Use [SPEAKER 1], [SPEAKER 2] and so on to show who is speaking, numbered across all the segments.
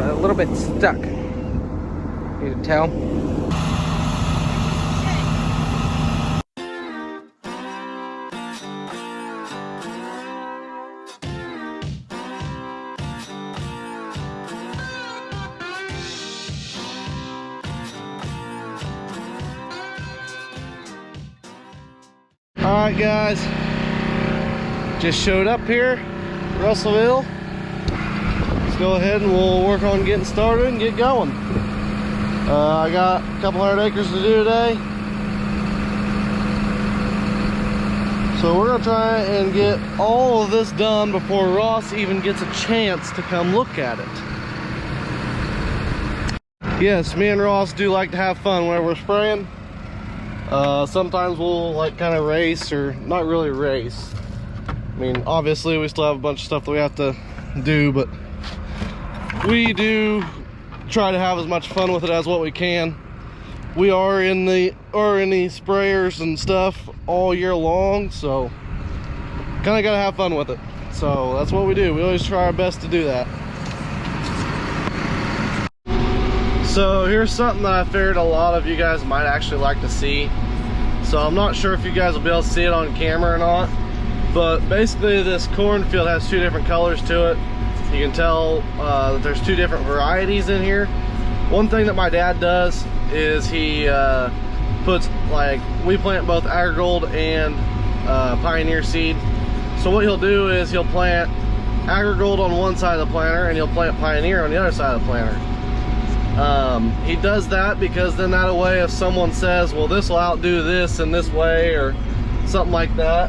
[SPEAKER 1] a little bit stuck. You can tell. Alright guys, just showed up here, Russellville. Let's go ahead and we'll work on getting started and get going. I got a couple hundred acres to do today. So we're gonna try and get all of this done before Ross even gets a chance to come look at it. Yes, me and Ross do like to have fun when we're spraying. Sometimes we'll like kind of race, or not really race. I mean, obviously we still have a bunch of stuff that we have to do, but we do try to have as much fun with it as what we can. We are in the sprayers and stuff all year long, so kind of gotta have fun with it. So that's what we do. We always try our best to do that. So here's something that I figured a lot of you guys might actually like to see. So I'm not sure if you guys will be able to see it on camera or not, but basically this cornfield has two different colors to it. You can tell that there's two different varieties in here. One thing that my dad does is he puts, like, we plant both Agrigold and Pioneer seed. So what he'll do is he'll plant Agrigold on one side of the planter and he'll plant Pioneer on the other side of the planter. He does that because then that way if someone says, well, this will outdo this in this way or something like that,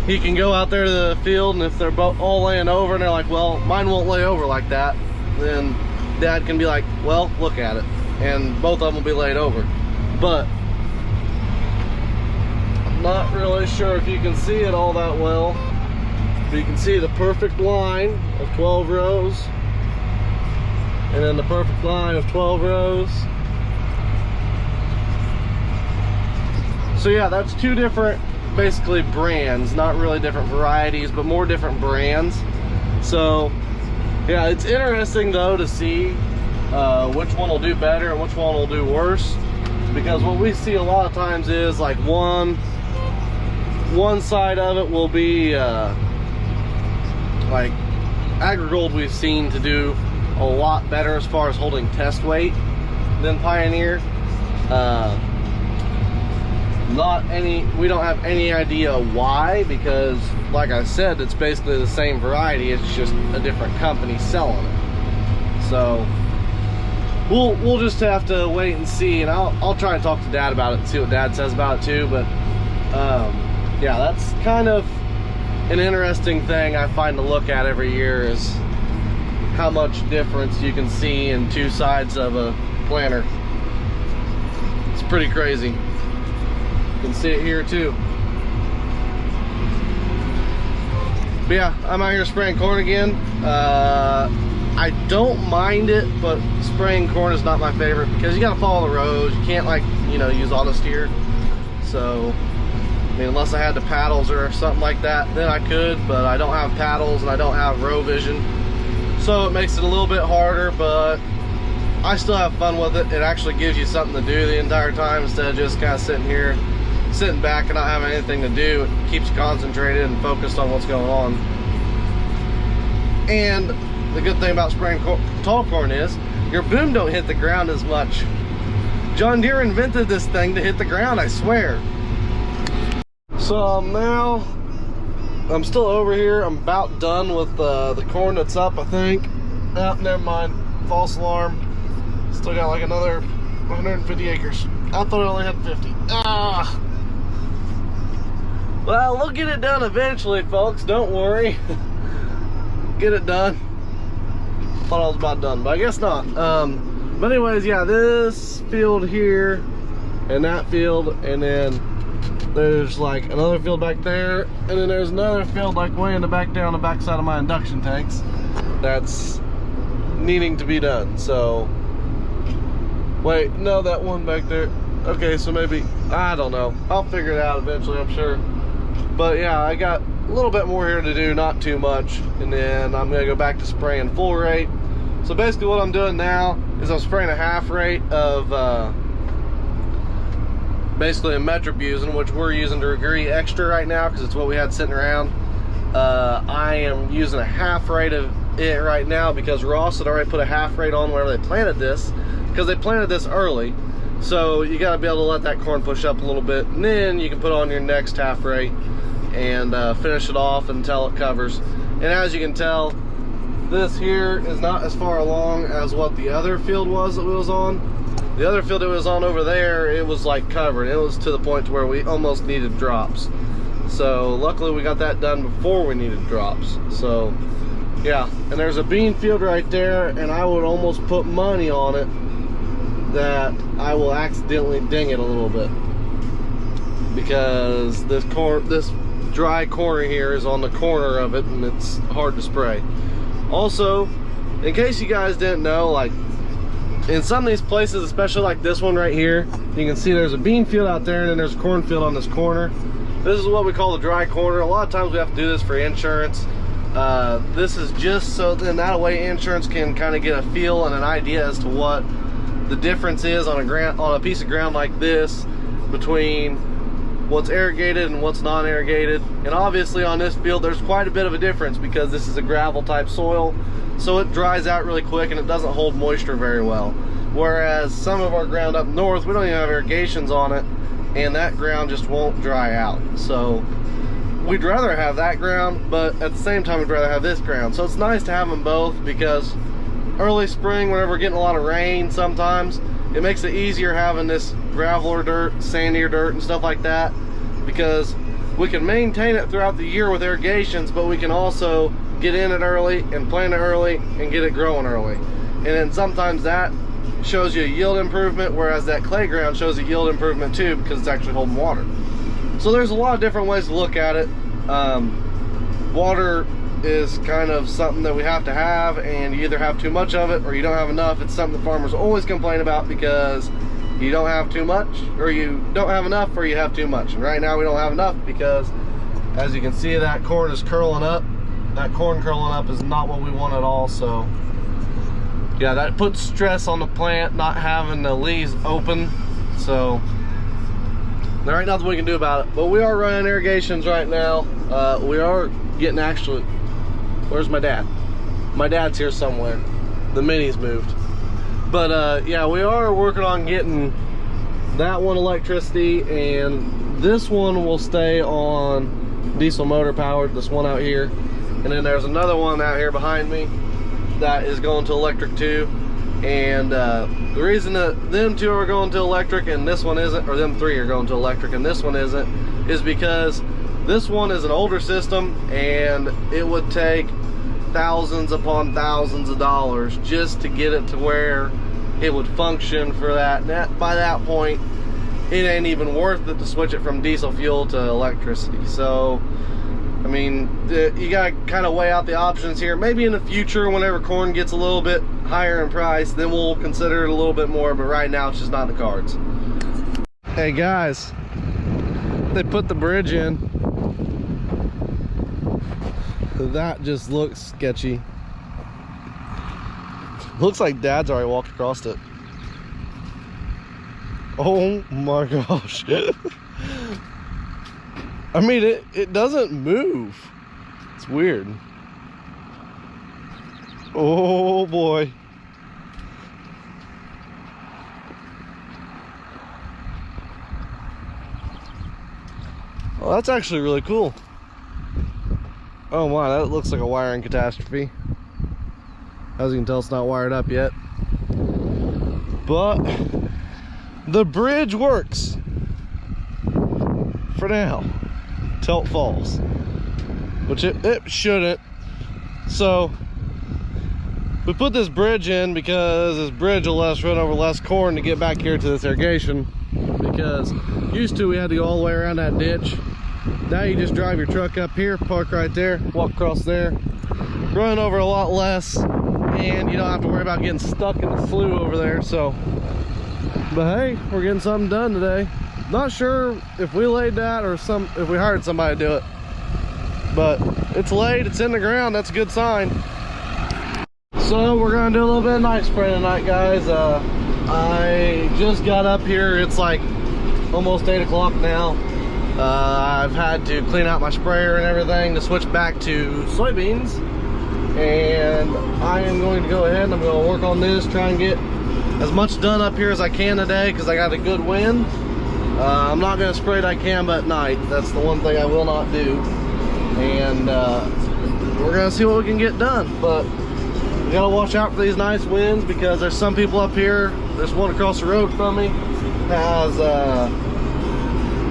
[SPEAKER 1] he can go out there to the field, and if they're both all laying over and they're like, well, mine won't lay over like that, then Dad can be like, well, look at it, and both of them will be laid over. But I'm not really sure if you can see it all that well, but you can see the perfect line of 12 rows. And then the perfect line of 12 rows. So yeah, that's two different, basically, brands. Not really different varieties, but more different brands. So yeah, it's interesting though to see which one will do better and which one will do worse. Because what we see a lot of times is like one side of it will be like Agrigold we've seen to do a lot better as far as holding test weight than Pioneer. We don't have any idea why, because like I said, it's basically the same variety, it's just a different company selling it. So we'll just have to wait and see, and I'll try and talk to Dad about it and see what Dad says about it too. But yeah, that's kind of an interesting thing I find to look at every year, is how much difference you can see in two sides of a planter. It's pretty crazy. You can see it here too. But yeah, I'm out here spraying corn again. I don't mind it, but spraying corn is not my favorite because you gotta follow the rows. You can't, like, you know, use auto steer. So I mean, unless I had the paddles or something like that, then I could, but I don't have paddles and I don't have row vision. So it makes it a little bit harder, but I still have fun with it. It actually gives you something to do the entire time instead of just kind of sitting back and not having anything to do. It keeps you concentrated and focused on what's going on. And the good thing about spraying tall corn is your boom don't hit the ground as much. John Deere invented this thing to hit the ground, I swear. So now I'm still over here. I'm about done with the corn that's up, I think. Oh, never mind. False alarm. Still got like another 150 acres. I thought I only had 50. Ah! Well, we'll get it done eventually, folks. Don't worry. Get it done. Thought I was about done, but I guess not. But anyways, yeah, this field here and that field, and then there's like another field back there, and then there's another field like way in the back there on the back side of my induction tanks that's needing to be done. So wait, no, that one back there. Okay, so maybe, I don't know, I'll figure it out eventually, I'm sure. But yeah, I got a little bit more here to do, not too much, and then I'm gonna go back to spraying full rate. So basically what I'm doing now is I'm spraying a half rate of basically a metribuzin, which we're using to irrigate extra right now because it's what we had sitting around. I am using a half rate of it right now because Ross had already put a half rate on whenever they planted this, because they planted this early. So you got to be able to let that corn push up a little bit, and then you can put on your next half rate and finish it off until it covers. And as you can tell, this here is not as far along as what the other field was that we was on. The other field it was on over there, it was like covered. It was to the point to where we almost needed drops. So luckily we got that done before we needed drops. So yeah, and there's a bean field right there, and I would almost put money on it that I will accidentally ding it a little bit, because this dry corner here is on the corner of it and it's hard to spray. Also, in case you guys didn't know, like in some of these places, especially like this one right here, you can see there's a bean field out there and then there's a cornfield on this corner. This is what we call the dry corner. A lot of times we have to do this for insurance. This is just so then that way insurance can kind of get a feel and an idea as to what the difference is on a piece of ground like this between what's irrigated and what's non-irrigated. And obviously on this field there's quite a bit of a difference because this is a gravel type soil, so it dries out really quick and it doesn't hold moisture very well. Whereas some of our ground up north, we don't even have irrigations on it, and that ground just won't dry out. So we'd rather have that ground, but at the same time we'd rather have this ground. So it's nice to have them both, because early spring, whenever we're getting a lot of rain, sometimes it makes it easier having this graveler dirt, sandier dirt and stuff like that, because we can maintain it throughout the year with irrigations, but we can also get in it early and plant it early and get it growing early. And then sometimes that shows you a yield improvement, whereas that clay ground shows a yield improvement too, because it's actually holding water. So there's a lot of different ways to look at it. Water is kind of something that we have to have, and you either have too much of it or you don't have enough. It's something the farmers always complain about, because you don't have too much, or you don't have enough, or you have too much. And right now we don't have enough, because as you can see, that corn is curling up. That corn curling up is not what we want at all. So yeah, that puts stress on the plant not having the leaves open. So there ain't nothing we can do about it. But we are running irrigations right now. We are getting actually, where's my dad? My dad's here somewhere. The mini's moved. But yeah, we are working on getting that one electricity, and this one will stay on diesel motor powered, this one out here. And then there's another one out here behind me that is going to electric too. And the reason that them two are going to electric and this one isn't, or them three are going to electric and this one isn't, is because this one is an older system, and it would take thousands upon thousands of dollars just to get it to where it would function for that. And by that point, it ain't even worth it to switch it from diesel fuel to electricity. So I mean, you gotta kind of weigh out the options here. Maybe in the future, whenever corn gets a little bit higher in price, then we'll consider it a little bit more, but right now it's just not in the cards. Hey guys, they put the bridge in. That just looks sketchy. Looks like Dad's already walked across it. Oh my gosh. I mean, it doesn't move. It's weird. Oh boy. Well, that's actually really cool. Oh my, that looks like a wiring catastrophe. As you can tell, it's not wired up yet. But the bridge works for now till it falls, which it shouldn't. So we put this bridge in because this bridge will let us run over less corn to get back here to this irrigation, because used to we had to go all the way around that ditch. Now you just drive your truck up here, park right there, walk across there, run over a lot less, and you don't have to worry about getting stuck in the slough over there. So, but hey, we're getting something done today. Not sure if we laid that or if we hired somebody to do it, but it's laid, it's in the ground. That's a good sign. So we're gonna do a little bit of night spray tonight, guys. I just got up here. It's like almost 8 o'clock now. I've had to clean out my sprayer and everything to switch back to soybeans, and I am going to go ahead and I'm going to work on this, try and get as much done up here as I can today because I got a good wind. I'm not going to spray dicamba at night. That's the one thing I will not do, and we're going to see what we can get done. But we got to watch out for these nice winds because there's some people up here. There's one across the road from me has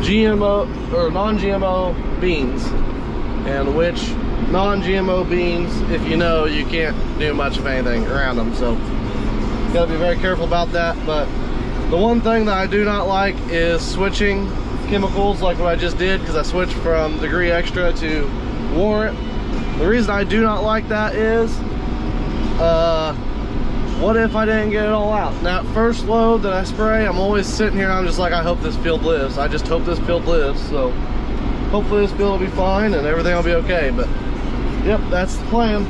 [SPEAKER 1] GMO or non-GMO beans, and which non-GMO beans, if you know, you can't do much of anything around them, so gotta be very careful about that. But the one thing that I do not like is switching chemicals like what I just did, because I switched from Degree Extra to Warrant. The reason I do not like that is what if I didn't get it all out? Now, first load that I spray, I'm always sitting here and I'm just like, I hope this field lives. I just hope this field lives. So hopefully this field will be fine and everything will be okay. But yep, that's the plan.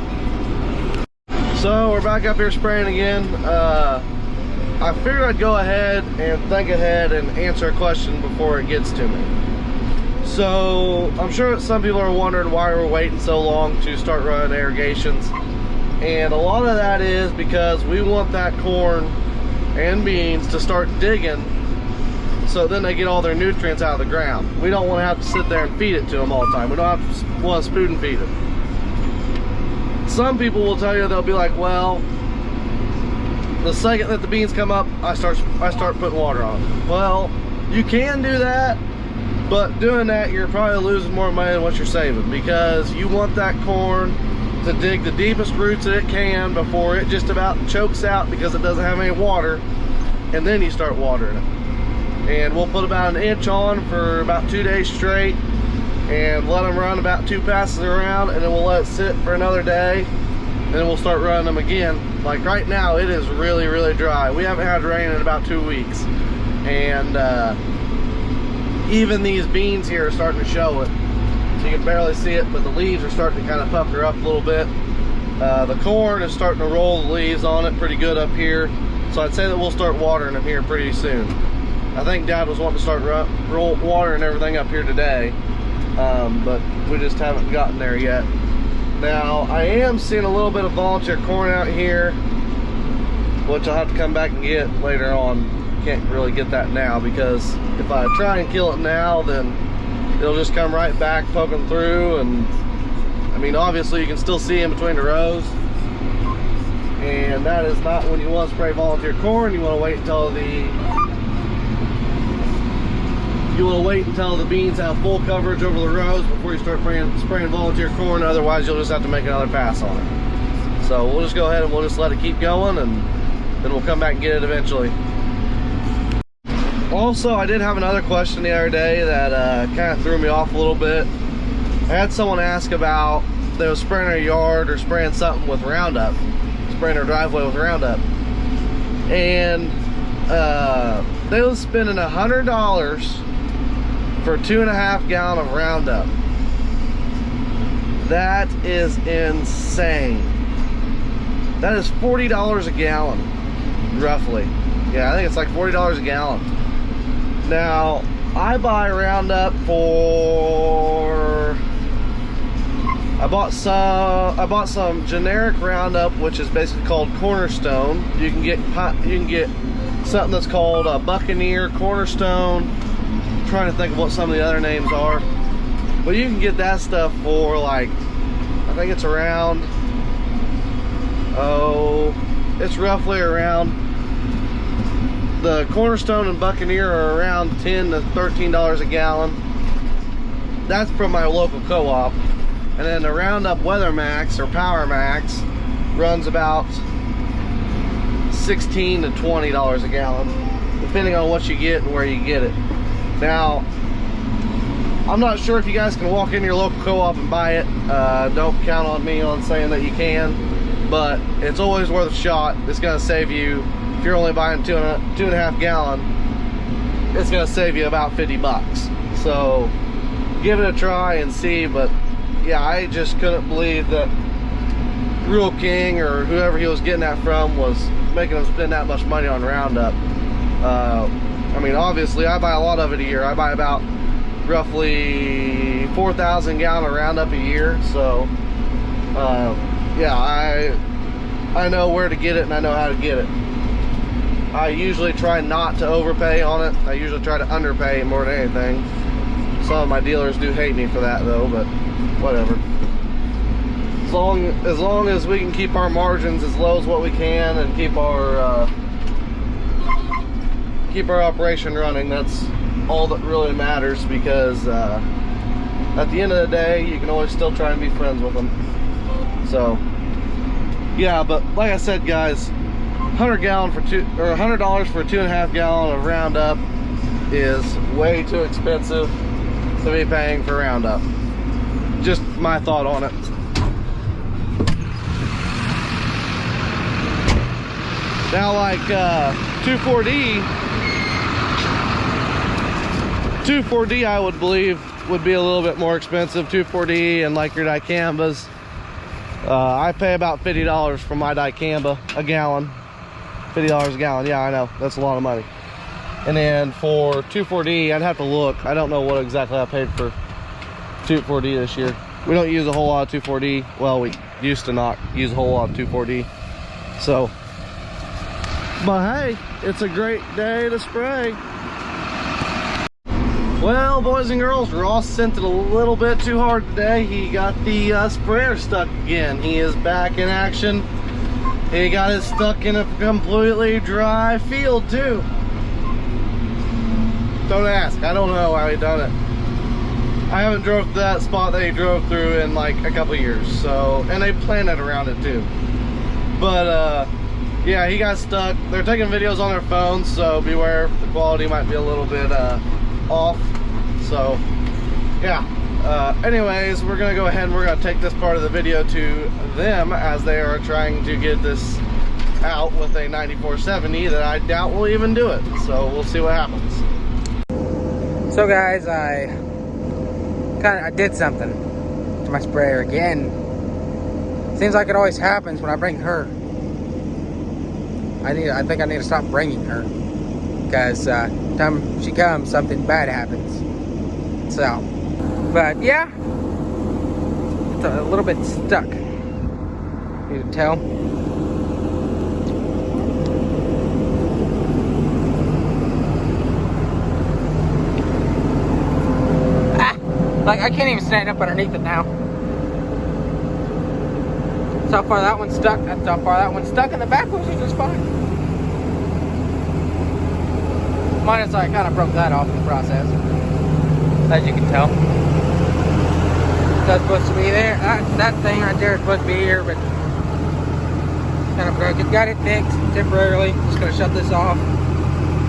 [SPEAKER 1] So we're back up here spraying again. I figured I'd go ahead and think ahead and answer a question before it gets to me. So I'm sure that some people are wondering why we're waiting so long to start running irrigations. And a lot of that is because we want that corn and beans to start digging, so then they get all their nutrients out of the ground. We don't want to have to sit there and feed it to them all the time. We don't want to spoon feed it. Some people will tell you, they'll be like, well, the second that the beans come up, I start putting water on them. Well, you can do that, but doing that, you're probably losing more money than what you're saving, because you want that corn to dig the deepest roots that it can before it just about chokes out because it doesn't have any water, and then you start watering it. And we'll put about 1 inch on for about 2 days straight and let them run about 2 passes around, and then we'll let it sit for another day, and then we'll start running them again. Like right now, it is really, really dry. We haven't had rain in about 2 weeks, and even these beans here are starting to show it. You can barely see it, but the leaves are starting to kind of pucker up a little bit. The corn is starting to roll the leaves on it pretty good up here, so I'd say that we'll start watering them here pretty soon. I think Dad was wanting to start watering everything up here today, but we just haven't gotten there yet. Now, I am seeing a little bit of volunteer corn out here, which I'll have to come back and get later on. Can't really get that now, because if I try and kill it now, then it'll just come right back poking through, and I mean, obviously you can still see in between the rows, and that is not when you want to spray volunteer corn. You want to wait until the beans have full coverage over the rows before you start spraying volunteer corn. Otherwise, you'll just have to make another pass on it. So we'll just go ahead and we'll just let it keep going, and then we'll come back and get it eventually. Also, I did have another question the other day that kind of threw me off a little bit. I had someone ask about they were spraying their yard or spraying something with Roundup, spraying their driveway with Roundup, and they was spending $100 for 2.5 gallons of Roundup. That is insane. That is $40 a gallon, roughly. Yeah, I think it's like $40 a gallon. Now, I buy Roundup for, I bought some generic Roundup, which is basically called Cornerstone. You can get something that's called a Buccaneer, Cornerstone. I'm trying to think of what some of the other names are, but you can get that stuff for like, I think it's around, it's roughly around, the Cornerstone and Buccaneer are around $10 to $13 a gallon. That's from my local co-op. And then the Roundup Weather Max or Power Max runs about $16 to $20 a gallon, depending on what you get and where you get it. Now, I'm not sure if you guys can walk into your local co-op and buy it. Don't count on me on saying that you can, but it's always worth a shot. It's going to save you, if you're only buying 2.5 gallon, it's going to save you about 50 bucks. So give it a try and see. But yeah, I just couldn't believe that Rural King or whoever he was getting that from was making him spend that much money on Roundup. I mean, obviously I buy a lot of it a year. I buy about roughly 4,000 gallon of Roundup a year, so yeah, I know where to get it and I know how to get it. I usually try not to overpay on it. I usually try to underpay more than anything. Some of my dealers do hate me for that though, but whatever. As long as we can keep our margins as low as what we can and keep our operation running, that's all that really matters, because at the end of the day you can always still try and be friends with them. So yeah, but like I said guys, $100 for $2.5 gallon of Roundup is way too expensive to be paying for Roundup. Just my thought on it. Now like 2,4-D I would believe would be a little bit more expensive. 2,4-D and like your dicambas, I pay about $50 for my dicamba a gallon. $50 a gallon, yeah, I know, that's a lot of money. And then for 2,4-D, I'd have to look. I don't know what exactly I paid for 2,4-D this year. We don't use a whole lot of 2,4-D. Well, we used to not use a whole lot of 2,4-D. So, but hey, it's a great day to spray. Well, boys and girls, Ross sent it a little bit too hard today. He got the sprayer stuck again. He is back in action. He got it stuck in a completely dry field too. Don't ask, I don't know how he done it. I haven't drove to that spot that he drove through in like a couple years, so, and they planted around it too. But yeah, he got stuck. They're taking videos on their phones, so beware, the quality might be a little bit off. So yeah, anyways, we're gonna go ahead and we're gonna take this part of the video to them as they are trying to get this out with a 9470 that I doubt will even do it. So we'll see what happens.
[SPEAKER 2] So guys, I did something to my sprayer again. Seems like it always happens when I bring her. I think I need to stop bringing her, because time she comes, something bad happens. So, but yeah, it's a little bit stuck. You can tell. Like, I can't even stand up underneath it now. That's how far that one's stuck. That's how far that one's stuck. In the back was just fine. Minus I kind of broke that off in the process, as you can tell. That's supposed to be there. That thing right there is supposed to be here, but kind of broke it. Got it fixed temporarily. Just gonna shut this off.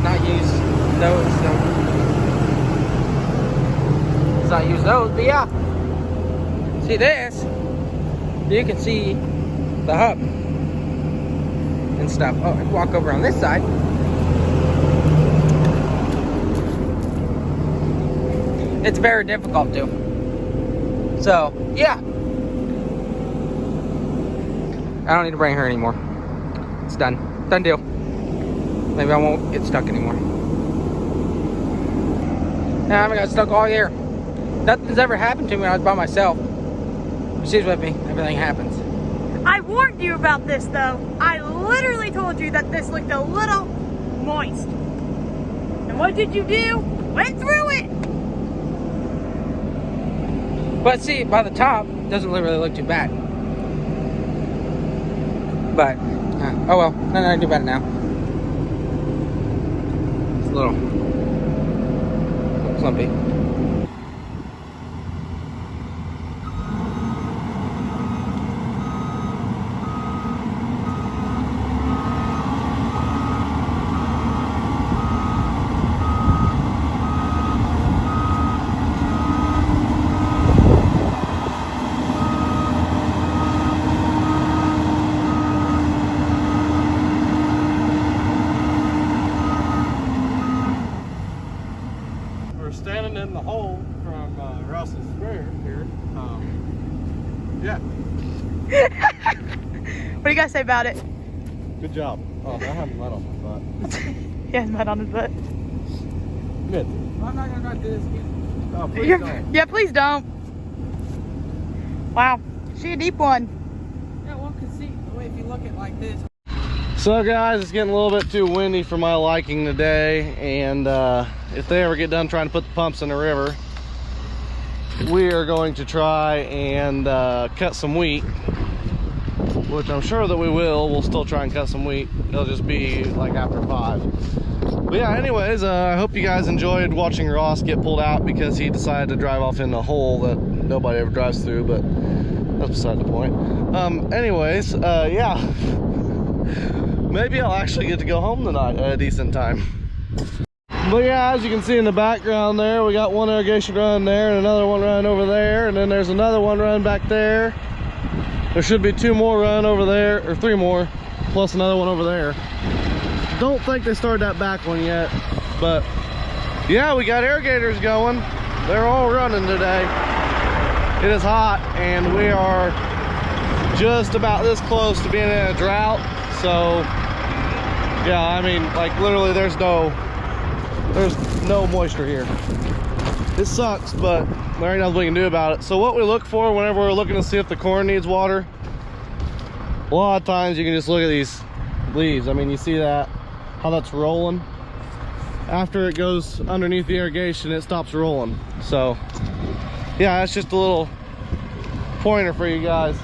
[SPEAKER 2] Not use those. So. Not use those, but yeah, see this, you can see the hub and stuff. Oh, I can walk over on this side. It's very difficult to. So yeah, I don't need to bring her anymore. It's done deal. Maybe I won't get stuck anymore. Now I haven't got stuck all year. Nothing's ever happened to me when I was by myself. When she's with me, everything happens.
[SPEAKER 3] I warned you about this though. I literally told you that this looked a little moist. And what did you do? Went through it!
[SPEAKER 2] But see, by the top, it doesn't really look too bad. But, oh well, nothing I can do about it now. It's a little clumpy.
[SPEAKER 1] Standing in the
[SPEAKER 3] you guys say about it?
[SPEAKER 1] Good job. Oh, I have mud on my butt.
[SPEAKER 3] He has mud on his butt.
[SPEAKER 1] Good.
[SPEAKER 2] I'm not gonna do this again.
[SPEAKER 1] Oh, please don't.
[SPEAKER 3] Yeah, please don't. Wow, she a deep one.
[SPEAKER 2] Yeah, one can see the way if you look at it like this.
[SPEAKER 1] So guys, it's getting a little bit too windy for my liking today, and if they ever get done trying to put the pumps in the river, we are going to try and cut some wheat, which I'm sure that we will. We'll still try and cut some wheat. It'll just be like after 5. But yeah, anyways, I hope you guys enjoyed watching Ross get pulled out because he decided to drive off in a hole that nobody ever drives through, but that's beside the point. Anyways, yeah. Maybe I'll actually get to go home tonight at a decent time. But yeah, as you can see in the background there, we got one irrigation run there and another one run over there, and then there's another one run back there. There should be 2 more run over there, or 3 more, plus another one over there. Don't think they started that back one yet, but yeah, we got irrigators going. They're all running today. It is hot, and we are just about this close to being in a drought. So yeah, I mean, like literally there's no moisture here. It sucks, but there ain't nothing we can do about it. So what we look for whenever we're looking to see if the corn needs water, a lot of times you can just look at these leaves. I mean, you see that, how that's rolling. After it goes underneath the irrigation, it stops rolling. So yeah, that's just a little pointer for you guys.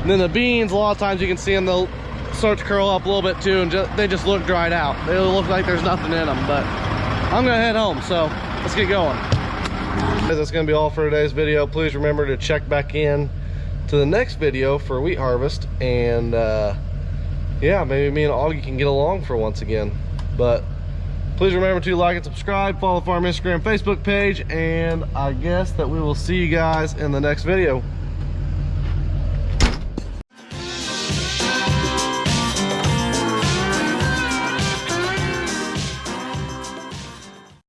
[SPEAKER 1] And then the beans, a lot of times you can see them, they'll start to curl up a little bit too, and they just look dried out. They look like there's nothing in them. But I'm gonna head home, so let's get going. That's gonna be all for today's video. Please remember to check back in to the next video for wheat harvest, and yeah, maybe me and Augie can get along for once again. But please remember to like and subscribe, follow the farm Instagram, Facebook page, and I guess that we will see you guys in the next video.